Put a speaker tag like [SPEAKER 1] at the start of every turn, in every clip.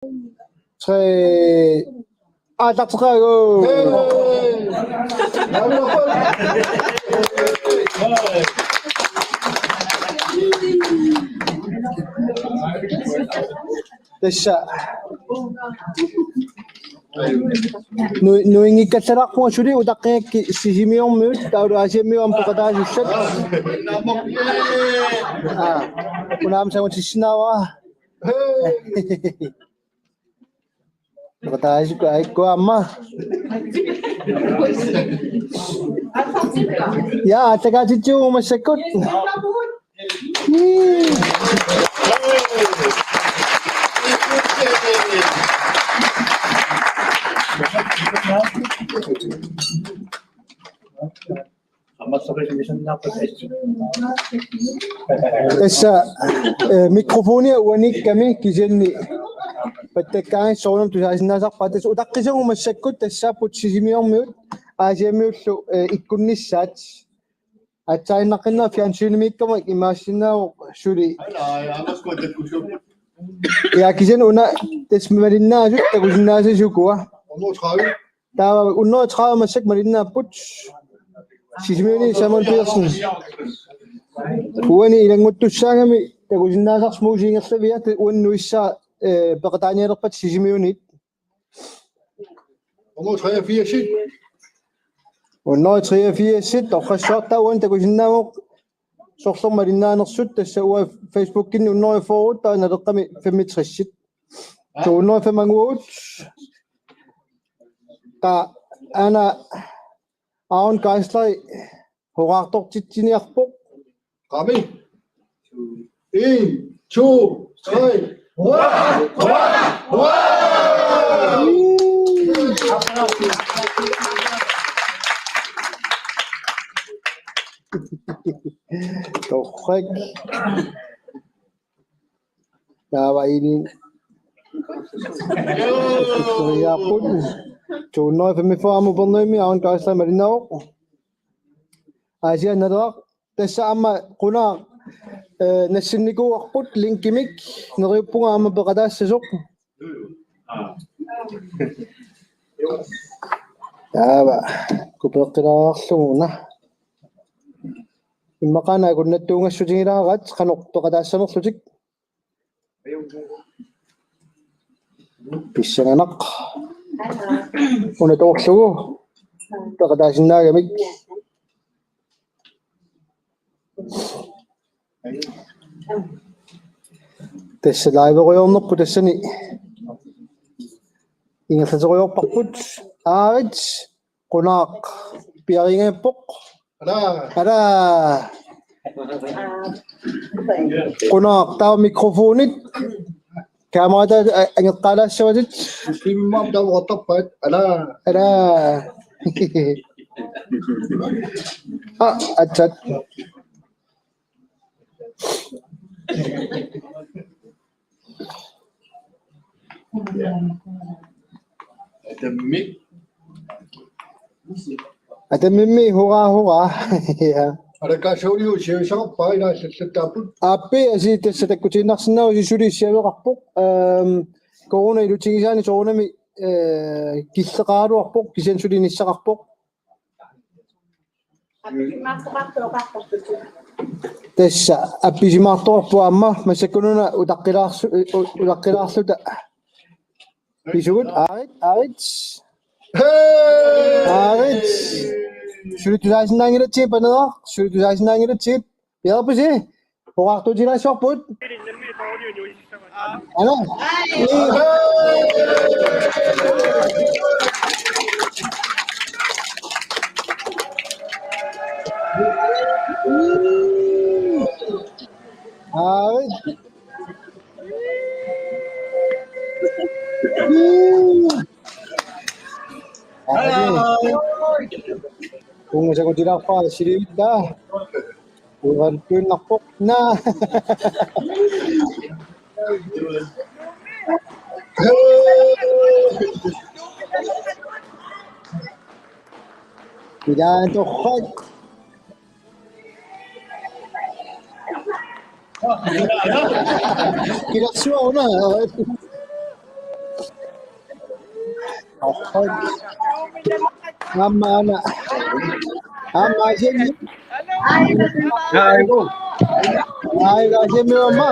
[SPEAKER 1] 3. Tak ska gå. Tässä nuingi katsarak mo suri utak kaya sisimiong mute tawag asimiong pagkatapos kunam sa mo sisinawa pagkatapos ko ay ko amma ya taga chichu masakot Tässä mikrofoni unik kami kiselni pattakkaan soonam tusaasinnaasaq patas utaqqisagum massakkut tässä putsisimiormiut aasiamiullu ikkunnissaat atsainnaqqinna fiansiinimiikkama imaassinnaaru suli ja kisen una tesmalinnaasu takusinnaasasukua
[SPEAKER 2] 130.
[SPEAKER 1] taava 130 massak malinnaaput sisimiuni Simon Pearson uani ilanguttussaangami takusinnaasarmuusiingerlaviat uannuissaa paqataanialerpat sisimiunit
[SPEAKER 2] 183.
[SPEAKER 1] 183 toqqassaartaa uan takusinnaamoq sorsormalinnaanерсут тасса уа Facebook-кинни 140 тааналеққами 65 195 та ана аун гайслай хораартортитсиниарпоқ
[SPEAKER 2] Rami. 1, 2, 3.
[SPEAKER 1] Toqaq taavainin yaaqut tuunnoi famifuamu perniimi aun gaislai malinnaoq asia nalaq tassa amma qunaa nassinnikuarput linkimik neriuppunga amma peqataassasoq taava kupeqqilaraarluguna immaqana kunnattuungassutigilaaqat qaneq peqataassanerlutik pissanganaq unatorlugu peqataasinaagamik tässä laiveruyornerpu tassani ingerlateriorparput aarit qunaaq piaringaappoq ala qunaaq taa mikrofonit kamerata angeqqaalaassavatit
[SPEAKER 2] Imam dah wattapat. Ala.
[SPEAKER 1] Atsat Ada mimi hura ya
[SPEAKER 2] Ada kasauliu siasaq paina sallataaput.
[SPEAKER 1] api asi tässä takkutiinarsinnau sisuli siaveqarpoq corona ilutigisaani soorunami killeqaaluarpoq kisansulinissaqarpoq tässä appisimaartorpu amma masakkununa utaqqilaarluta pisugut aarit Sulutusaasinnaangilutsi paneaq sulutusaasinnaangilutsi piarpusi hoqartutilaassorput ana kung sa ko tidak pa sirita bukan pun napok na tidak untuk hot tidak suara Ama na. Ama siya.
[SPEAKER 3] Ay, go.
[SPEAKER 1] Ay, kasi may mama.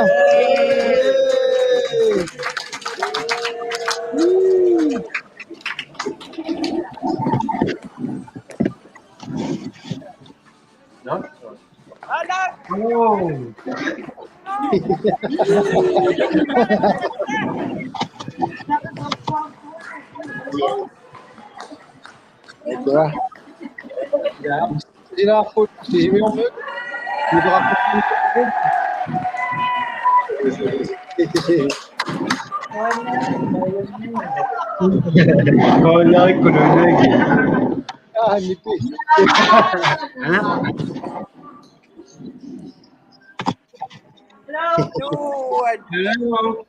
[SPEAKER 3] No? Oh.
[SPEAKER 1] Ito na. Hindi na ako. Hindi ako. Dito ako.
[SPEAKER 3] Wala ko na lagi.
[SPEAKER 1] Nipis.
[SPEAKER 3] Hello.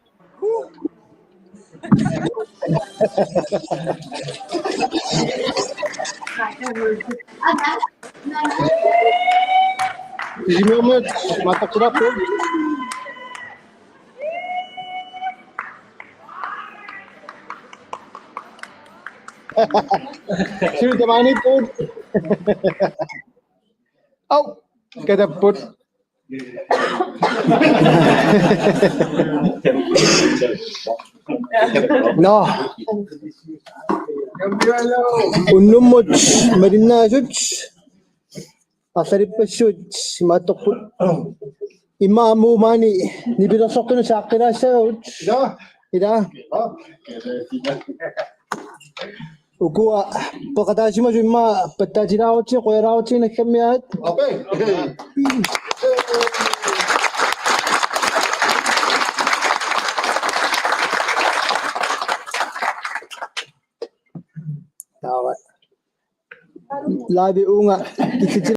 [SPEAKER 1] Si Mehmet mata kurap po. Sino tamani po? Au, kadapot. No. Unumot marinasot. Pasarip pa shoot, matokpot. Imamu mani, nibirasok ko na sa akira sa
[SPEAKER 2] Dah.
[SPEAKER 1] ida.
[SPEAKER 2] Ah.
[SPEAKER 1] Ukua, pagkatasi mo ma patajiraw siya, kuya raw siya nagkamiyat.
[SPEAKER 2] Apa?
[SPEAKER 1] Tawa. Labi unga,